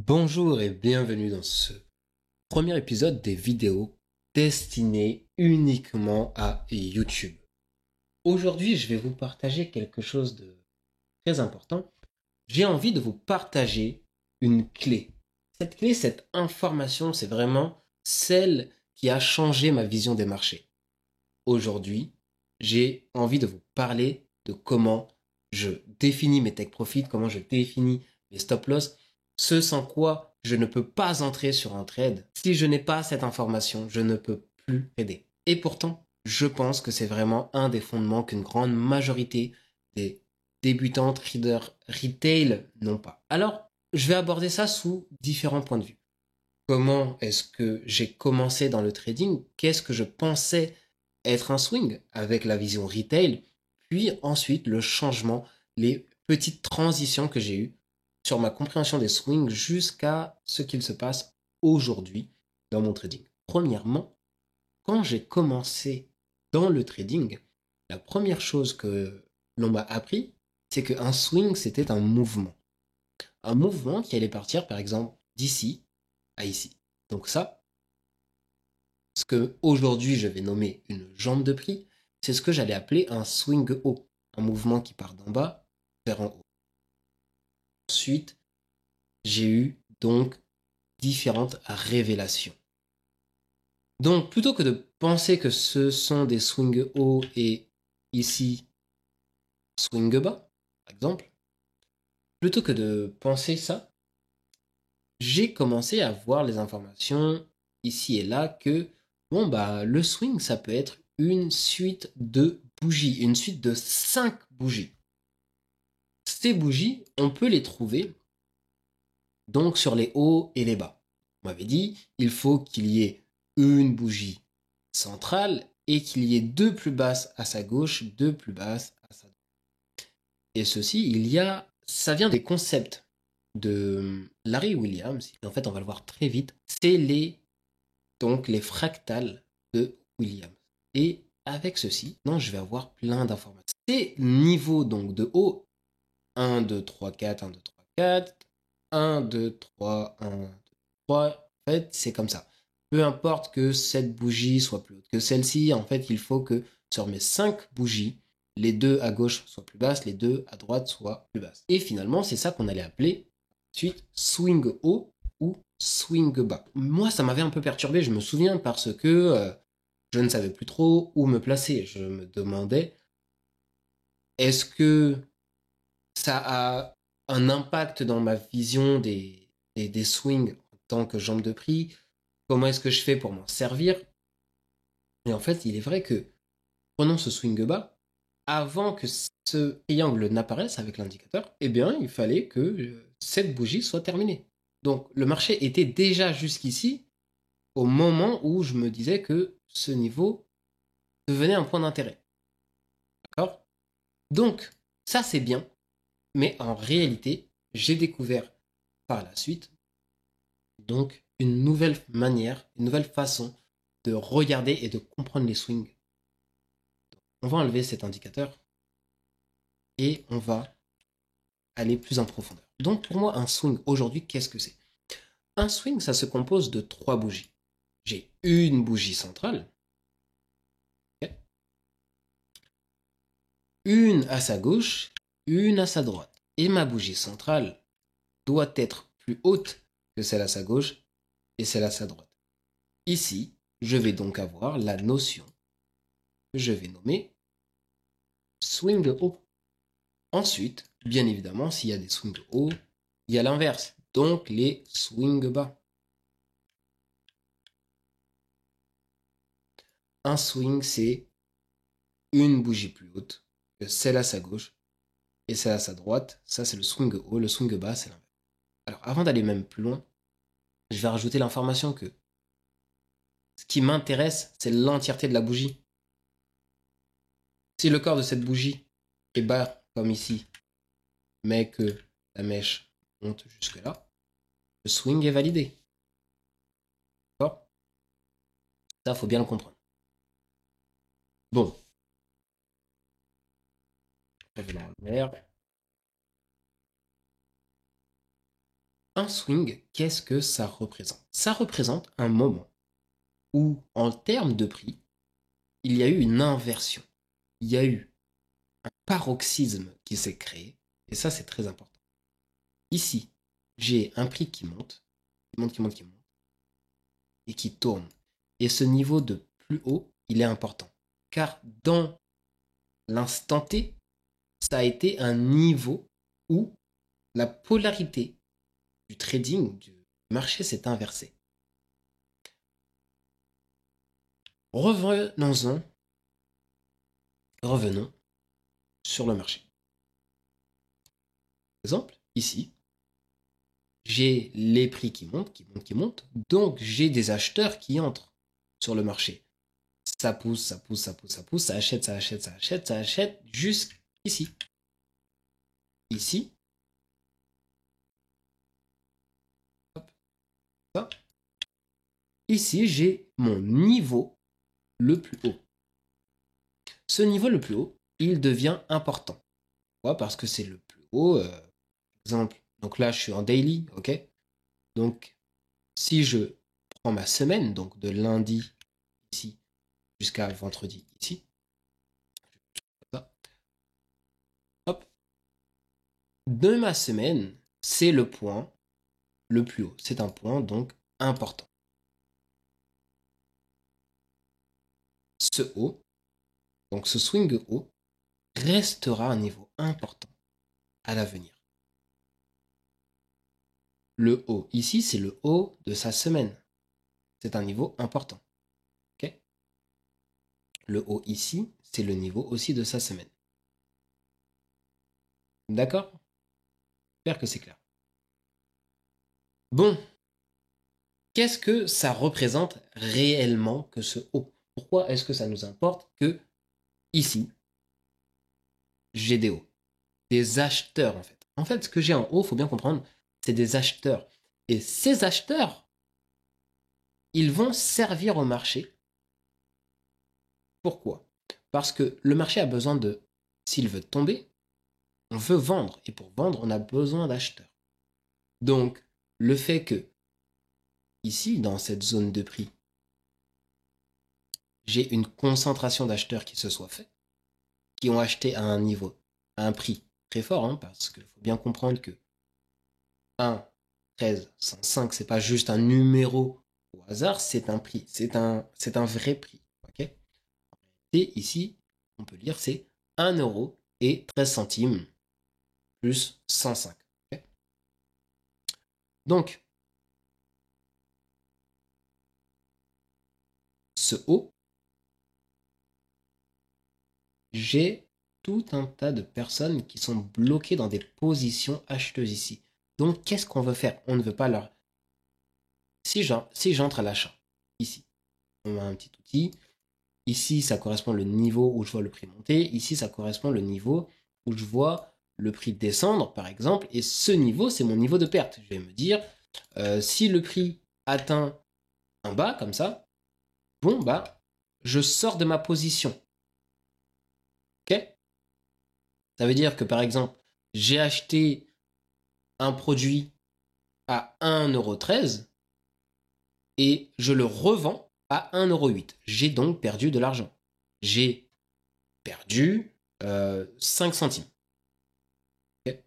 Bonjour et bienvenue dans ce premier épisode des vidéos destinées uniquement à YouTube. Aujourd'hui, je vais vous partager quelque chose de très important. J'ai envie de vous partager une clé. Cette clé, cette information, c'est vraiment celle qui a changé ma vision des marchés. Aujourd'hui, j'ai envie de vous parler de comment je définis mes take profits, comment je définis mes stop loss, ce sans quoi je ne peux pas entrer sur un trade. Si je n'ai pas cette information, je ne peux plus trader. Et pourtant, je pense que c'est vraiment un des fondements qu'une grande majorité des débutants traders retail n'ont pas. Alors, je vais aborder ça sous différents points de vue. Comment est-ce que j'ai commencé dans le trading? Qu'est-ce que je pensais être un swing avec la vision retail? Puis ensuite, le changement, les petites transitions que j'ai eues sur ma compréhension des swings jusqu'à ce qu'il se passe aujourd'hui dans mon trading. Premièrement, quand j'ai commencé dans le trading, la première chose que l'on m'a appris, c'est qu'un swing, c'était un mouvement. Un mouvement qui allait partir, par exemple, d'ici à ici. Donc ça, ce que aujourd'hui je vais nommer une jambe de prix, c'est ce que j'allais appeler un swing haut, un mouvement qui part d'en bas vers en haut. Ensuite, j'ai eu donc différentes révélations. Donc plutôt que de penser que ce sont des swings hauts et ici swing bas, par exemple, plutôt que de penser ça, j'ai commencé à voir les informations ici et là que bon bah le swing ça peut être une suite de bougies, une suite de 5 bougies. Ces bougies, on peut les trouver donc sur les hauts et les bas. On m'avait dit il faut qu'il y ait une bougie centrale et qu'il y ait deux plus basses à sa gauche, deux plus basses à sa droite. Et ceci, ça vient des concepts de Larry Williams. En fait, on va le voir très vite. C'est donc les fractales de Williams. Et avec ceci, non, je vais avoir plein d'informations. Ces niveaux donc de haut, 1, 2, 3, 4, 1, 2, 3, 4, 1, 2, 3, 1, 2, 3. En fait, c'est comme ça. Peu importe que cette bougie soit plus haute que celle-ci, en fait, il faut que sur mes 5 bougies, les deux à gauche soient plus basses, les deux à droite soient plus basses. Et finalement, c'est ça qu'on allait appeler ensuite swing haut ou swing bas. Moi, ça m'avait un peu perturbé, je me souviens, parce que je ne savais plus trop où me placer. Je me demandais, est-ce que ça a un impact dans ma vision des swings en tant que jambe de prix? Comment est-ce que je fais pour m'en servir? Et en fait, il est vrai que, prenons ce swing bas, avant que ce triangle n'apparaisse avec l'indicateur, eh bien, il fallait que cette bougie soit terminée. Donc, le marché était déjà jusqu'ici au moment où je me disais que ce niveau devenait un point d'intérêt. D'accord? Donc, ça c'est bien, mais en réalité, j'ai découvert par la suite donc une nouvelle manière, une nouvelle façon de regarder et de comprendre les swings. On va enlever cet indicateur et on va aller plus en profondeur. Donc pour moi, un swing aujourd'hui, qu'est-ce que c'est? Un swing, ça se compose de 3 bougies. J'ai une bougie centrale, okay, une à sa gauche, une à sa droite. Et ma bougie centrale doit être plus haute que celle à sa gauche et celle à sa droite. Ici, je vais donc avoir la notion que je vais nommer swing haut. Ensuite, bien évidemment, s'il y a des swings hauts, il y a l'inverse, donc les swings bas. Un swing, c'est une bougie plus haute que celle à sa gauche et celle à sa droite. Ça, c'est le swing haut. Le swing bas, c'est l'inverse. Alors, avant d'aller même plus loin, je vais rajouter l'information que ce qui m'intéresse, c'est l'entièreté de la bougie. Si le corps de cette bougie est bas, comme ici, mais que la mèche monte jusque là, le swing est validé. D'accord? Ça, faut bien le comprendre. Bon, je vais l'enlever. Un swing, qu'est-ce que ça représente? Ça représente un moment où, en termes de prix, il y a eu une inversion. Il y a eu un paroxysme qui s'est créé, et ça, c'est très important. Ici, j'ai un prix qui monte, et qui tourne. Et ce niveau de plus haut, il est important. Car dans l'instant T, ça a été un niveau où la polarité du trading, du marché s'est inversée. Revenons sur le marché. Par exemple, ici, j'ai les prix qui montent, donc j'ai des acheteurs qui entrent sur le marché. Ça pousse, ça achète jusqu'ici. Ici, hop, ça. Ici, j'ai mon niveau le plus haut. Ce niveau le plus haut, il devient important. Pourquoi? Parce que c'est le plus haut. Exemple, donc là, je suis en daily, ok? Donc, si je prends ma semaine, donc de lundi ici jusqu'à vendredi ici, hop, de ma semaine, c'est le point le plus haut. C'est un point donc important. Ce haut, donc ce swing haut, restera un niveau important à l'avenir. Le haut ici, c'est le haut de sa semaine. C'est un niveau important. Okay? Le haut ici, c'est le niveau aussi de sa semaine. D'accord? J'espère que c'est clair. Bon, qu'est-ce que ça représente réellement que ce haut? Pourquoi est-ce que ça nous importe que ici, j'ai des hauts? Des acheteurs en fait. En fait, ce que j'ai en haut, il faut bien comprendre, c'est des acheteurs. Et ces acheteurs, ils vont servir au marché. Pourquoi? Parce que le marché a besoin de, s'il veut tomber, on veut vendre. Et pour vendre, on a besoin d'acheteurs. Donc, le fait que, ici, dans cette zone de prix, j'ai une concentration d'acheteurs qui se soit faite, qui ont acheté à un niveau, à un prix très fort, hein, parce qu'il faut bien comprendre que 1, 13, 105, c'est pas juste un numéro au hasard, c'est un prix, c'est un vrai prix. Okay, et ici, on peut lire c'est 1 euro et 13 centimes plus 105. Okay, donc, ce haut, j'ai tout un tas de personnes qui sont bloquées dans des positions acheteuses ici. Donc, qu'est-ce qu'on veut faire? On ne veut pas leur... Si j'entre à l'achat, ici, on a un petit outil. Ici, ça correspond au niveau où je vois le prix monter. Ici, ça correspond au niveau où je vois le prix descendre, par exemple. Et ce niveau, c'est mon niveau de perte. Je vais me dire, si le prix atteint un bas, comme ça, bon, bah, je sors de ma position. Ok? Ça veut dire que, par exemple, j'ai acheté un produit à 1,13 € et je le revends à 1,08 €. J'ai donc perdu de l'argent. J'ai perdu 5 centimes. Okay,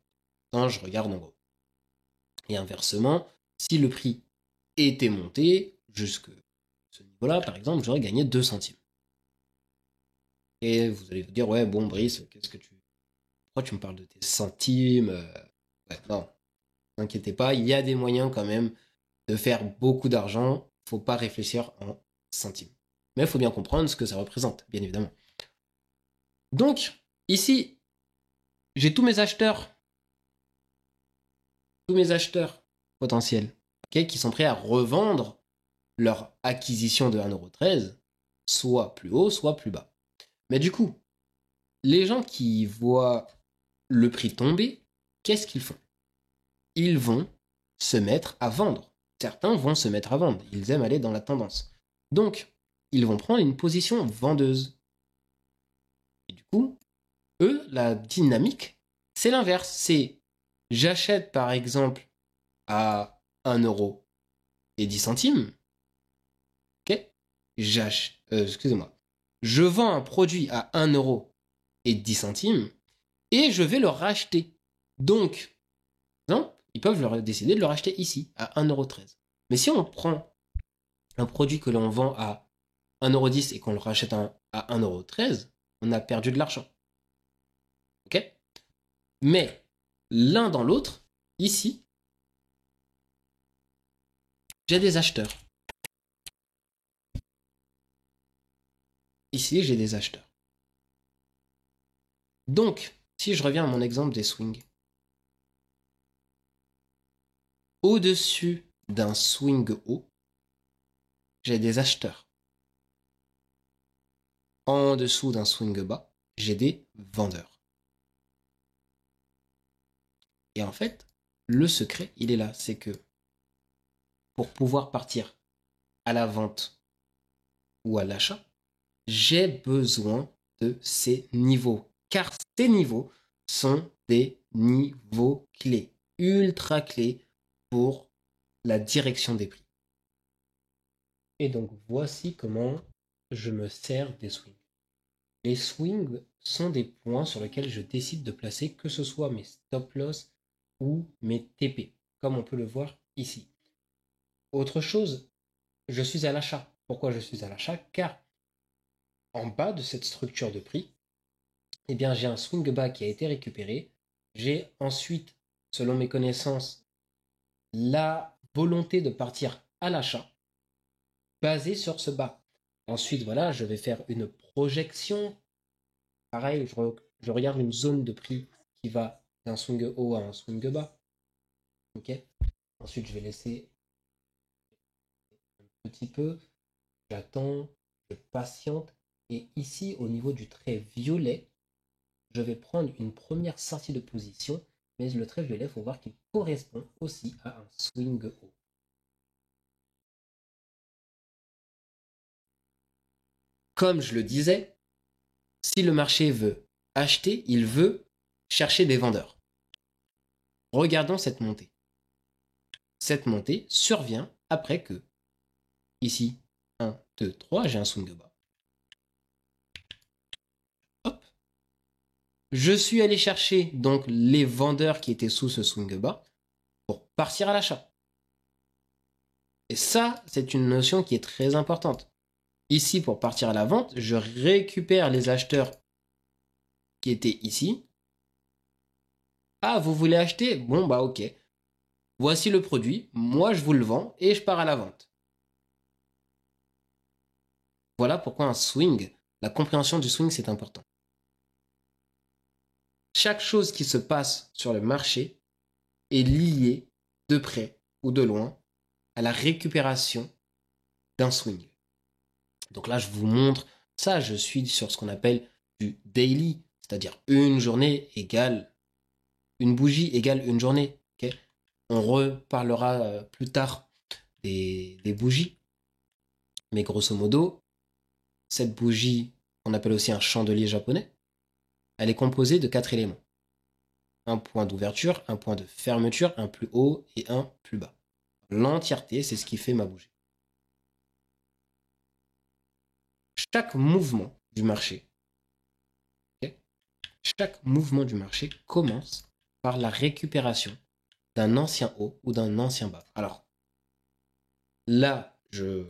quand je regarde en gros. Et inversement, si le prix était monté jusque ce niveau-là, par exemple, j'aurais gagné 2 centimes. Et vous allez vous dire, ouais, bon, Brice, pourquoi tu me parles de tes centimes? Ouais, non, ne vous inquiétez pas, il y a des moyens quand même de faire beaucoup d'argent. Faut pas réfléchir en centimes. Mais il faut bien comprendre ce que ça représente, bien évidemment. Donc, ici, j'ai tous mes acheteurs potentiels, okay, qui sont prêts à revendre leur acquisition de 1,13 €, soit plus haut, soit plus bas. Mais du coup, les gens qui voient le prix tomber, qu'est-ce qu'ils font? Ils vont se mettre à vendre. Certains vont se mettre à vendre. Ils aiment aller dans la tendance. Donc, ils vont prendre une position vendeuse. Et du coup, eux, la dynamique, c'est l'inverse. C'est j'achète par exemple à 1,10 €. Ok? Excusez-moi. Je vends un produit à 1,10 € et je vais le racheter. Donc, non, ils peuvent décider de le racheter ici, à 1,13 €. Mais si on prend un produit que l'on vend à 1,10 € et qu'on le rachète à 1,13 €, on a perdu de l'argent. Ok? Mais l'un dans l'autre, ici, j'ai des acheteurs. Ici, j'ai des acheteurs. Donc, si je reviens à mon exemple des swings, au-dessus d'un swing haut, j'ai des acheteurs. En dessous d'un swing bas, j'ai des vendeurs. Et en fait, le secret, il est là. C'est que pour pouvoir partir à la vente ou à l'achat, j'ai besoin de ces niveaux. Car ces niveaux sont des niveaux clés, ultra clés pour la direction des prix. Et donc, voici comment je me sers des swings. Les swings sont des points sur lesquels je décide de placer que ce soit mes stop loss ou mes TP, comme on peut le voir ici. Autre chose, je suis à l'achat. Pourquoi je suis à l'achat? Car en bas de cette structure de prix, eh bien, j'ai un swing bas qui a été récupéré. J'ai ensuite, selon mes connaissances, la volonté de partir à l'achat basée sur ce bas. Ensuite, voilà, je vais faire une projection. Pareil, je regarde une zone de prix qui va d'un swing haut à un swing bas. Ok. Ensuite, je vais laisser un petit peu. J'attends, je patiente. Et ici, au niveau du trait violet, je vais prendre une première sortie de position. Mais le trait violet, il faut voir qu'il correspond aussi à un swing haut. Comme je le disais, si le marché veut acheter, il veut chercher des vendeurs. Regardons cette montée. Cette montée survient après que, ici, 1, 2, 3, j'ai un swing bas. Hop. Je suis allé chercher donc les vendeurs qui étaient sous ce swing bas pour partir à l'achat. Et ça, c'est une notion qui est très importante. Ici, pour partir à la vente, je récupère les acheteurs qui étaient ici. Ah, vous voulez acheter? Bon, bah ok. Voici le produit, moi je vous le vends et je pars à la vente. Voilà pourquoi un swing, la compréhension du swing, c'est important. Chaque chose qui se passe sur le marché est liée de près ou de loin à la récupération d'un swing. Donc là, je vous montre ça, je suis sur ce qu'on appelle du daily, c'est-à-dire une journée égale une bougie égale une journée. Okay, on reparlera plus tard des bougies. Mais grosso modo, cette bougie, qu'on appelle aussi un chandelier japonais, elle est composée de 4 éléments. Un point d'ouverture, un point de fermeture, un plus haut et un plus bas. L'entièreté, c'est ce qui fait ma bougie. Chaque mouvement du marché, chaque mouvement du marché commence par la récupération d'un ancien haut ou d'un ancien bas. Alors, là, je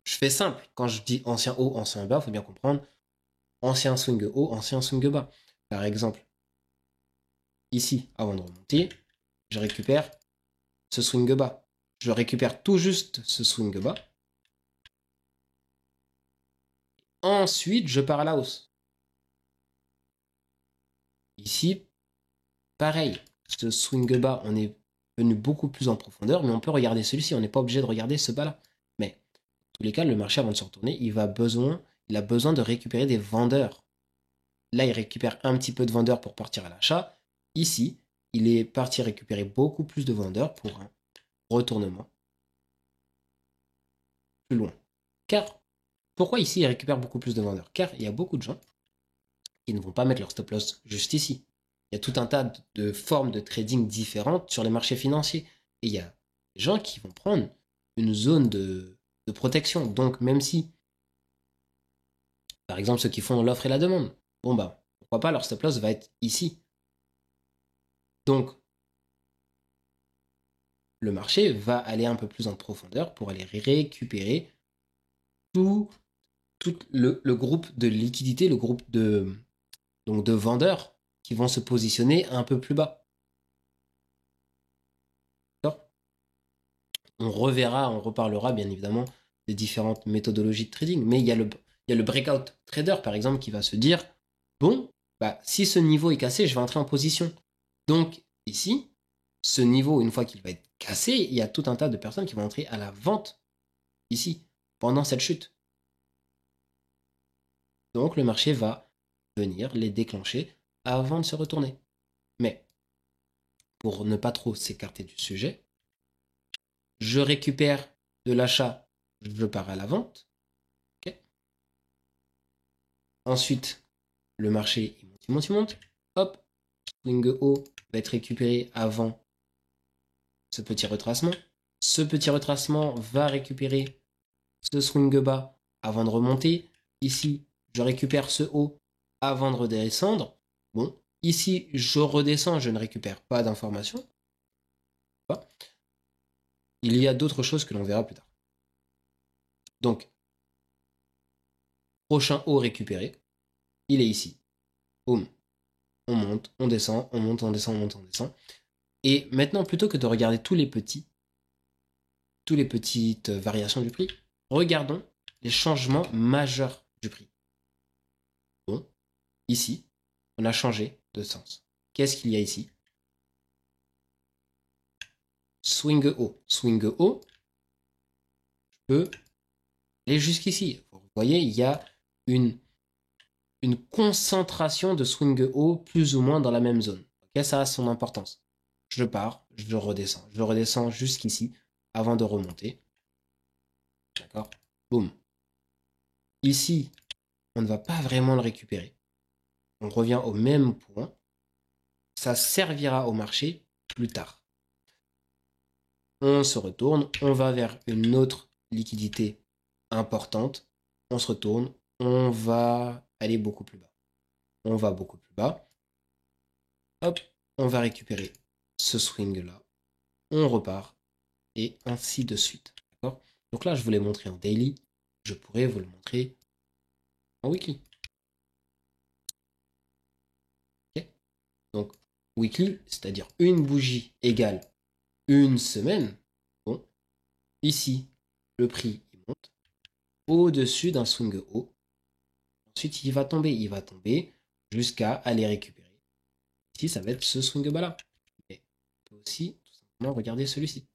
fais simple. Quand je dis ancien haut, ancien bas, il faut bien comprendre ancien swing haut, ancien swing bas. Par exemple, ici, avant de remonter, je récupère ce swing bas. Je récupère tout juste ce swing bas. Ensuite, je pars à la hausse. Ici, pareil. Ce swing bas, on est venu beaucoup plus en profondeur, mais on peut regarder celui-ci. On n'est pas obligé de regarder ce bas-là. Mais, en tous les cas, le marché, avant de se retourner, il a besoin de récupérer des vendeurs. Là, il récupère un petit peu de vendeurs pour partir à l'achat. Ici, il est parti récupérer beaucoup plus de vendeurs pour un retournement plus loin. Car, pourquoi ici il récupère beaucoup plus de vendeurs? Car il y a beaucoup de gens qui ne vont pas mettre leur stop loss juste ici. Il y a tout un tas de formes de trading différentes sur les marchés financiers. Et il y a des gens qui vont prendre une zone de protection. Donc, même si, par exemple, ceux qui font l'offre et la demande, bon bah, pourquoi pas, leur stop loss va être ici. Donc, le marché va aller un peu plus en profondeur pour aller récupérer tout le groupe de liquidité, le groupe donc de vendeurs qui vont se positionner un peu plus bas. D'accord ? On reverra, on reparlera bien évidemment des différentes méthodologies de trading, mais il y a le breakout trader par exemple qui va se dire, bon, bah, si ce niveau est cassé, je vais entrer en position. Donc ici, ce niveau, une fois qu'il va être cassé, il y a tout un tas de personnes qui vont entrer à la vente ici, pendant cette chute. Donc le marché va venir les déclencher avant de se retourner. Mais pour ne pas trop s'écarter du sujet, je récupère de l'achat, je pars à la vente. Okay. Ensuite, le marché il monte, il monte, il monte. Hop, swing haut va être récupéré avant ce petit retracement. Ce petit retracement va récupérer ce swing bas avant de remonter. Ici, je récupère ce haut avant de redescendre. Bon, ici, je redescends, je ne récupère pas d'informations. Il y a d'autres choses que l'on verra plus tard. Donc, prochain haut récupéré, il est ici. Boum. On monte, on descend, on monte, on descend, on monte, on descend. Et maintenant, plutôt que de regarder toutes les petites variations du prix, regardons les changements majeurs du prix. Bon, ici, on a changé de sens. Qu'est-ce qu'il y a ici? Swing haut. Swing haut, je peux aller jusqu'ici. Vous voyez, il y a une concentration de swing haut plus ou moins dans la même zone. Okay, ça a son importance. Je pars, je redescends jusqu'ici avant de remonter. D'accord? Boum. Ici, on ne va pas vraiment le récupérer. On revient au même point. Ça servira au marché plus tard. On se retourne, on va vers une autre liquidité importante. On se retourne, on va aller beaucoup plus bas. On va beaucoup plus bas. Hop, on va récupérer ce swing-là. On repart et ainsi de suite. D'accord? Donc là, je vous l'ai montré en daily. Je pourrais vous le montrer en weekly. Okay? Donc, weekly, c'est-à-dire une bougie égale une semaine. Bon, ici, le prix il monte au-dessus d'un swing haut. Ensuite, il va tomber jusqu'à aller récupérer. Ici, ça va être ce swing bas là. Mais on peut aussi tout simplement regarder celui-ci.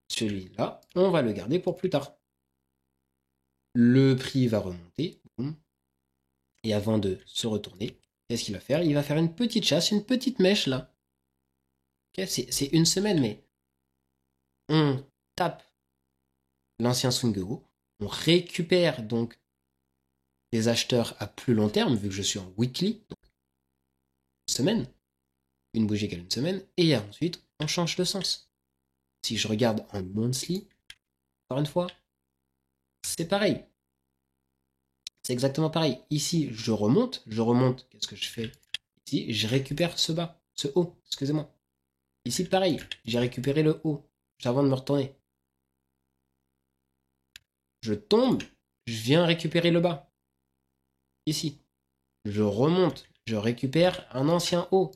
Celui-là, on va le garder pour plus tard. Le prix va remonter. Boum. Et avant de se retourner, qu'est-ce qu'il va faire? Il va faire une petite chasse, une petite mèche là. Okay, c'est une semaine, mais on tape l'ancien swing haut. On récupère donc des acheteurs à plus long terme, vu que je suis en weekly, donc une semaine, une bougie égale une semaine, et ensuite on change de sens. Si je regarde en monthly, encore une fois, c'est pareil. C'est exactement pareil. Ici, je remonte. Qu'est-ce que je fais? Ici, je récupère ce bas, ce haut, excusez-moi. Ici, pareil, j'ai récupéré le haut avant de me retourner. Je tombe, je viens récupérer le bas. Ici, je remonte, je récupère un ancien haut.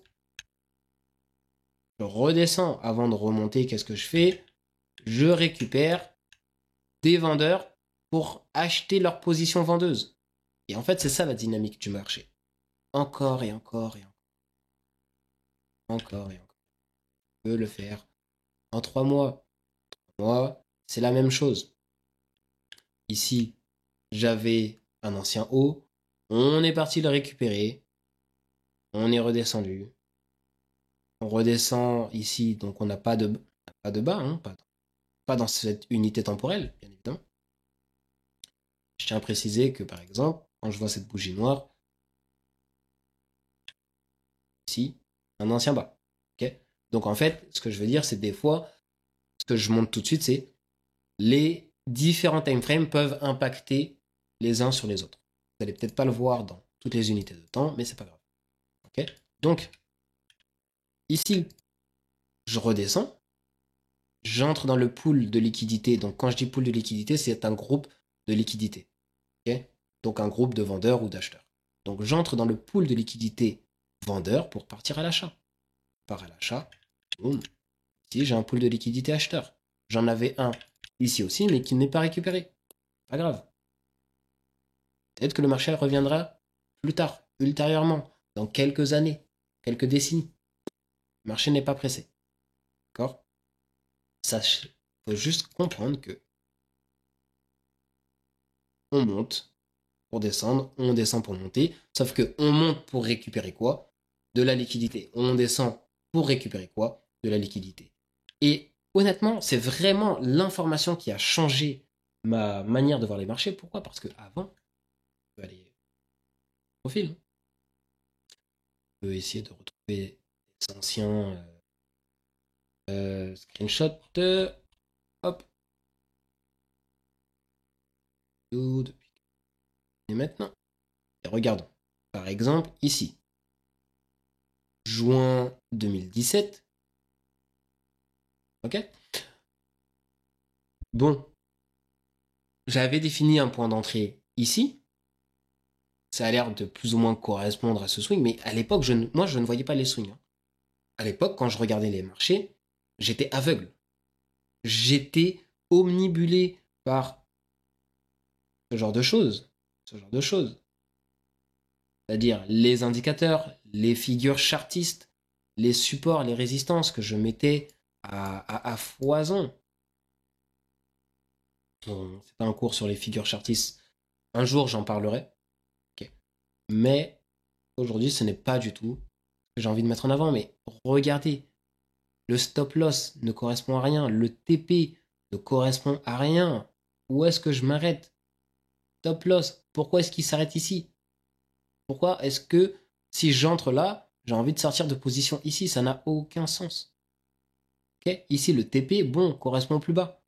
Je redescends avant de remonter, qu'est-ce que je fais? Je récupère des vendeurs pour acheter leur position vendeuse. Et en fait, c'est ça la dynamique du marché. Encore et encore et encore. Encore et encore. On peut le faire en 3 mois. 3 mois, c'est la même chose. Ici, j'avais un ancien haut. On est parti le récupérer. On est redescendu. On redescend ici, donc on n'a pas de bas, hein, pas dans cette unité temporelle, bien évidemment. Je tiens à préciser que, par exemple, quand je vois cette bougie noire, ici, un ancien bas. Okay, Donc en fait, ce que je veux dire, c'est des fois, ce que je montre tout de suite, c'est les différents time frames peuvent impacter les uns sur les autres. Vous allez peut-être pas le voir dans toutes les unités de temps, mais c'est pas grave. Ok. Donc ici, je redescends, j'entre dans le pool de liquidité. Donc quand je dis pool de liquidité, c'est un groupe de liquidité. Ok. Donc un groupe de vendeurs ou d'acheteurs. Donc j'entre dans le pool de liquidité vendeur pour partir à l'achat. Je pars à l'achat. Boum. Ici, j'ai un pool de liquidité acheteur. J'en avais un ici aussi, mais qui n'est pas récupéré. Pas grave. Peut-être que le marché reviendra plus tard, ultérieurement, dans quelques années, quelques décennies. Le marché n'est pas pressé. D'accord? Il faut juste comprendre que on monte pour descendre, on descend pour monter, sauf que on monte pour récupérer quoi? De la liquidité. On descend pour récupérer quoi? De la liquidité. Et honnêtement, c'est vraiment l'information qui a changé ma manière de voir les marchés. Pourquoi? Parce que avant, je peux aller au profil. Je peux essayer de retrouver les anciens screenshots. Hop. Depuis et maintenant. Et regardons. Par exemple, ici. Juin 2017. Ok? Bon. J'avais défini un point d'entrée ici. Ça a l'air de plus ou moins correspondre à ce swing, mais à l'époque, moi, je ne voyais pas les swings. À l'époque, quand je regardais les marchés, j'étais aveugle. J'étais omnibulé par ce genre de choses. Ce genre de choses. C'est-à-dire les indicateurs, les figures chartistes, les supports, les résistances que je mettais à foison. Bon, c'est pas un cours sur les figures chartistes. Un jour, j'en parlerai. Okay. Mais aujourd'hui, ce n'est pas du tout ce que j'ai envie de mettre en avant. Mais regardez, le stop loss ne correspond à rien. Le TP ne correspond à rien. Où est-ce que je m'arrête? Stop loss, pourquoi est-ce qu'il s'arrête ici? Pourquoi est-ce que si j'entre là, j'ai envie de sortir de position ici? Ça n'a aucun sens. Okay, ici, le TP, bon, correspond plus bas.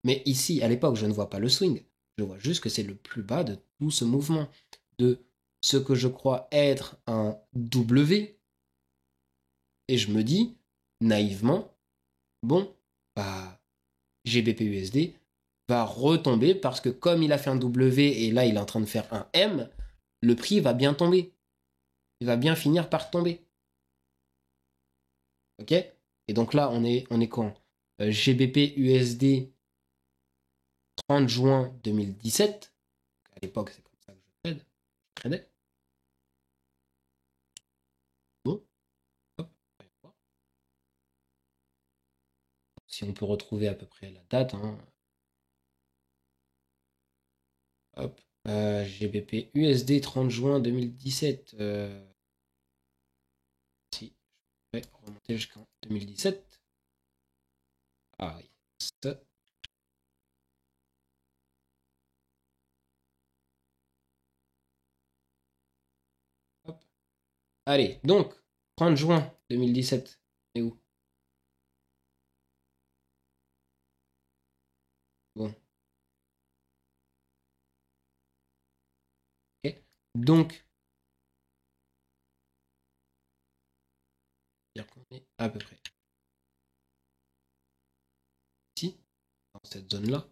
Mais ici, à l'époque, je ne vois pas le swing. Je vois juste que c'est le plus bas de tout ce mouvement. De ce que je crois être un W. Et je me dis, naïvement, bon, bah, GBP-USD va retomber parce que comme il a fait un W et là, il est en train de faire un M, le prix va bien tomber. Il va bien finir par tomber. Ok? Et donc là, on est quand? GBP USD 30 juin 2017. À l'époque, c'est comme ça que je tradais. Bon, hop, si on peut retrouver à peu près la date, hein. Hop, GBP USD 30 juin 2017. Si, je vais remonter jusqu'en 2017. Ah oui, ça. Hop. Allez, donc, 30 juin 2017. C'est où? Bon, ok. Donc, dire qu'on est à peu près ici, dans cette zone-là.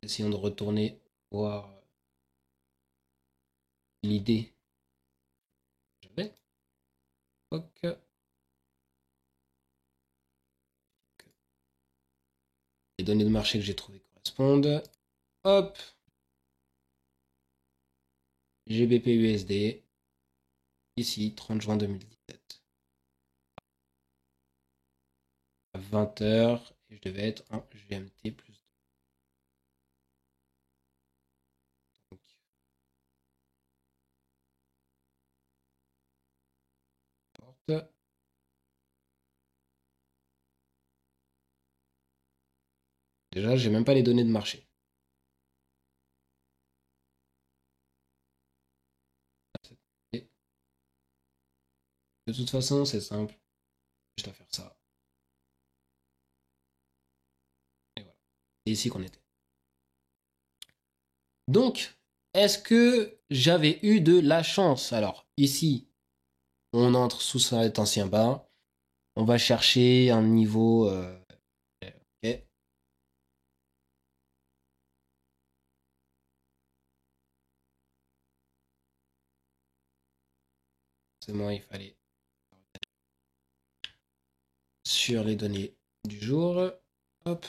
Essayons de retourner voir l'idée que j'avais. Ok. Les données de marché que j'ai trouvées correspondent. Hop. GBP USD. Ici, 30 juin 2017. À 20h. Et je devais être un GMT plus 2. Donc, déjà, j'ai même pas les données de marché. De toute façon, c'est simple. Juste à faire ça. Et voilà. C'est ici qu'on était. Donc, est-ce que j'avais eu de la chance? Alors, ici, on entre sous cet ancien bas. On va chercher un niveau... ok. C'est moi, il fallait sur les données du jour. Hop.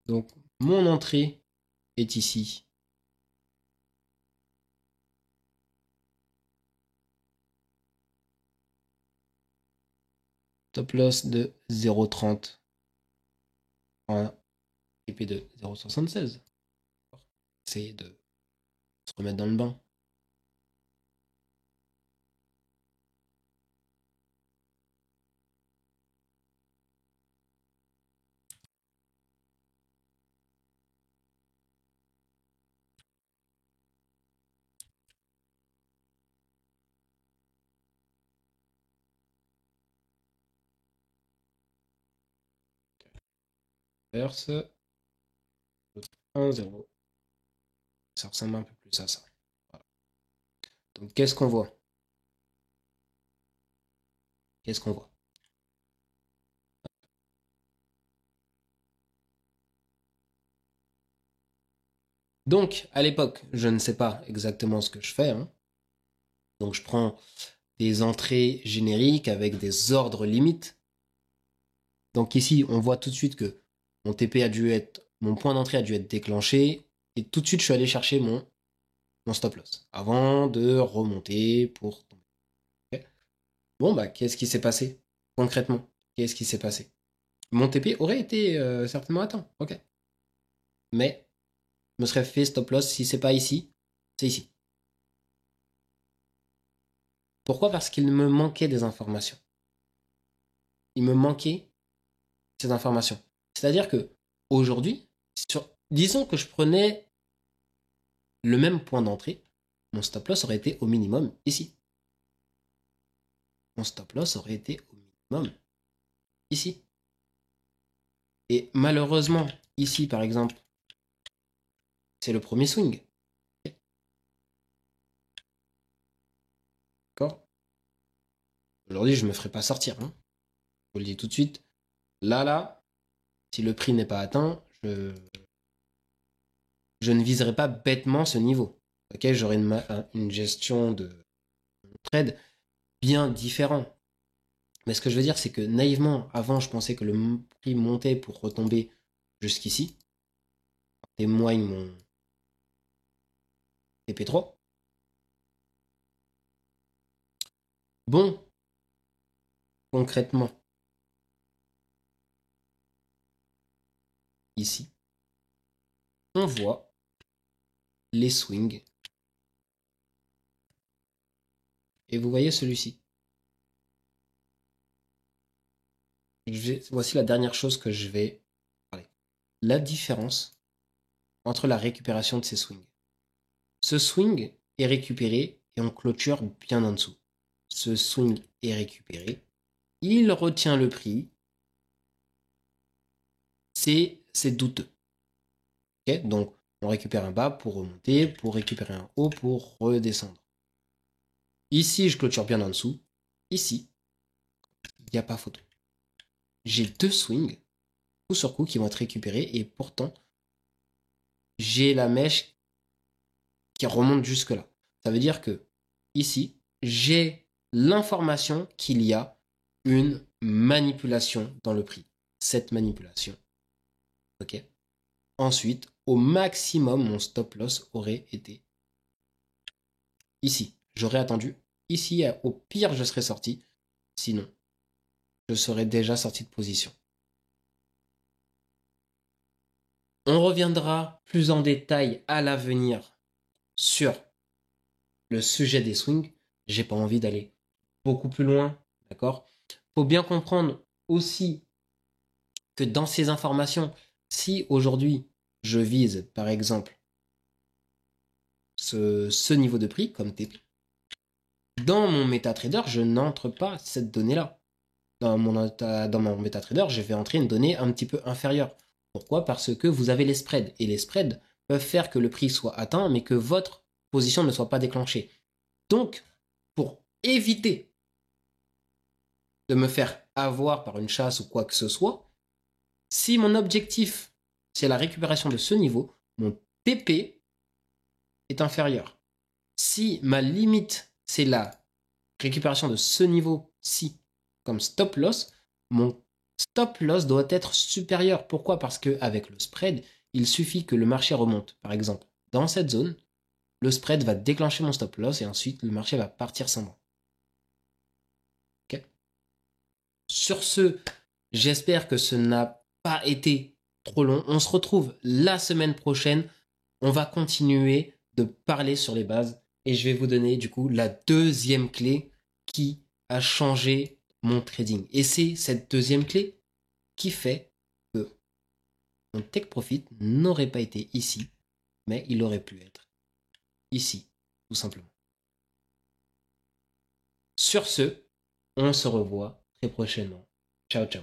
Donc, mon entrée est ici. Top loss de 0,30. Un TP de 0,76. Essayer de se remettre dans le bain. Verse 1, 0. Ça ressemble un peu plus à ça. Voilà. Donc, qu'est-ce qu'on voit? Qu'est-ce qu'on voit? Donc, à l'époque, je ne sais pas exactement ce que je fais. Hein. Donc, je prends des entrées génériques avec des ordres limites. Donc ici, on voit tout de suite que mon TP a dû être, mon point d'entrée a dû être déclenché. Et tout de suite, je suis allé chercher mon stop loss avant de remonter pour tomber. Okay. Bon, bah, qu'est-ce qui s'est passé concrètement? Qu'est-ce qui s'est passé? Mon TP aurait été certainement atteint. Ok. Mais je me serais fait stop loss si c'est pas ici, c'est ici. Pourquoi? Parce qu'il me manquait des informations. Il me manquait ces informations. C'est-à-dire que aujourd'hui, disons que je prenais le même point d'entrée, mon stop loss aurait été au minimum ici. Mon stop loss aurait été au minimum ici. Et malheureusement, ici par exemple, c'est le premier swing. D'accord? Aujourd'hui, je ne me ferai pas sortir. Hein. Je vous le dis tout de suite. Là, si le prix n'est pas atteint, je ne viserai pas bêtement ce niveau. Ok, j'aurai une gestion de trade bien différente. Mais ce que je veux dire, c'est que naïvement, avant, je pensais que le prix montait pour retomber jusqu'ici. Témoigne mon TP3. Bon, concrètement, ici, on voit les swings. Et vous voyez celui-ci. Voici la dernière chose que je vais parler. La différence entre la récupération de ces swings. Ce swing est récupéré et on clôture bien en dessous. Ce swing est récupéré. Il retient le prix. C'est douteux. Okay, donc, on récupère un bas pour remonter, pour récupérer un haut, pour redescendre. Ici, je clôture bien en dessous. Ici, il n'y a pas photo. J'ai deux swings, coup sur coup, qui vont être récupérés, et pourtant, j'ai la mèche qui remonte jusque-là. Ça veut dire que, ici, j'ai l'information qu'il y a une manipulation dans le prix. Cette manipulation. Ok. Ensuite, au maximum, mon stop loss aurait été ici. J'aurais attendu. Ici, au pire, je serais sorti. Sinon, je serais déjà sorti de position. On reviendra plus en détail à l'avenir sur le sujet des swings. J'ai pas envie d'aller beaucoup plus loin, d'accord? Faut bien comprendre aussi que dans ces informations, si aujourd'hui je vise par exemple ce niveau de prix comme TP, dans mon MetaTrader, je n'entre pas cette donnée-là. Dans mon MetaTrader, je vais entrer une donnée un petit peu inférieure. Pourquoi? Parce que vous avez les spreads. Et les spreads peuvent faire que le prix soit atteint, mais que votre position ne soit pas déclenchée. Donc, pour éviter de me faire avoir par une chasse ou quoi que ce soit, si mon objectif, c'est la récupération de ce niveau, mon TP est inférieur. Si ma limite, c'est la récupération de ce niveau-ci comme stop loss, mon stop loss doit être supérieur. Pourquoi? Parce qu'avec le spread, il suffit que le marché remonte. Par exemple, dans cette zone, le spread va déclencher mon stop loss et ensuite le marché va partir sans moi. Okay. Sur ce, j'espère que ce n'a pas été trop long. On se retrouve la semaine prochaine. On va continuer de parler sur les bases et je vais vous donner du coup la deuxième clé qui a changé mon trading. Et c'est cette deuxième clé qui fait que mon take profit n'aurait pas été ici, mais il aurait pu être ici, tout simplement. Sur ce, on se revoit très prochainement. Ciao, ciao.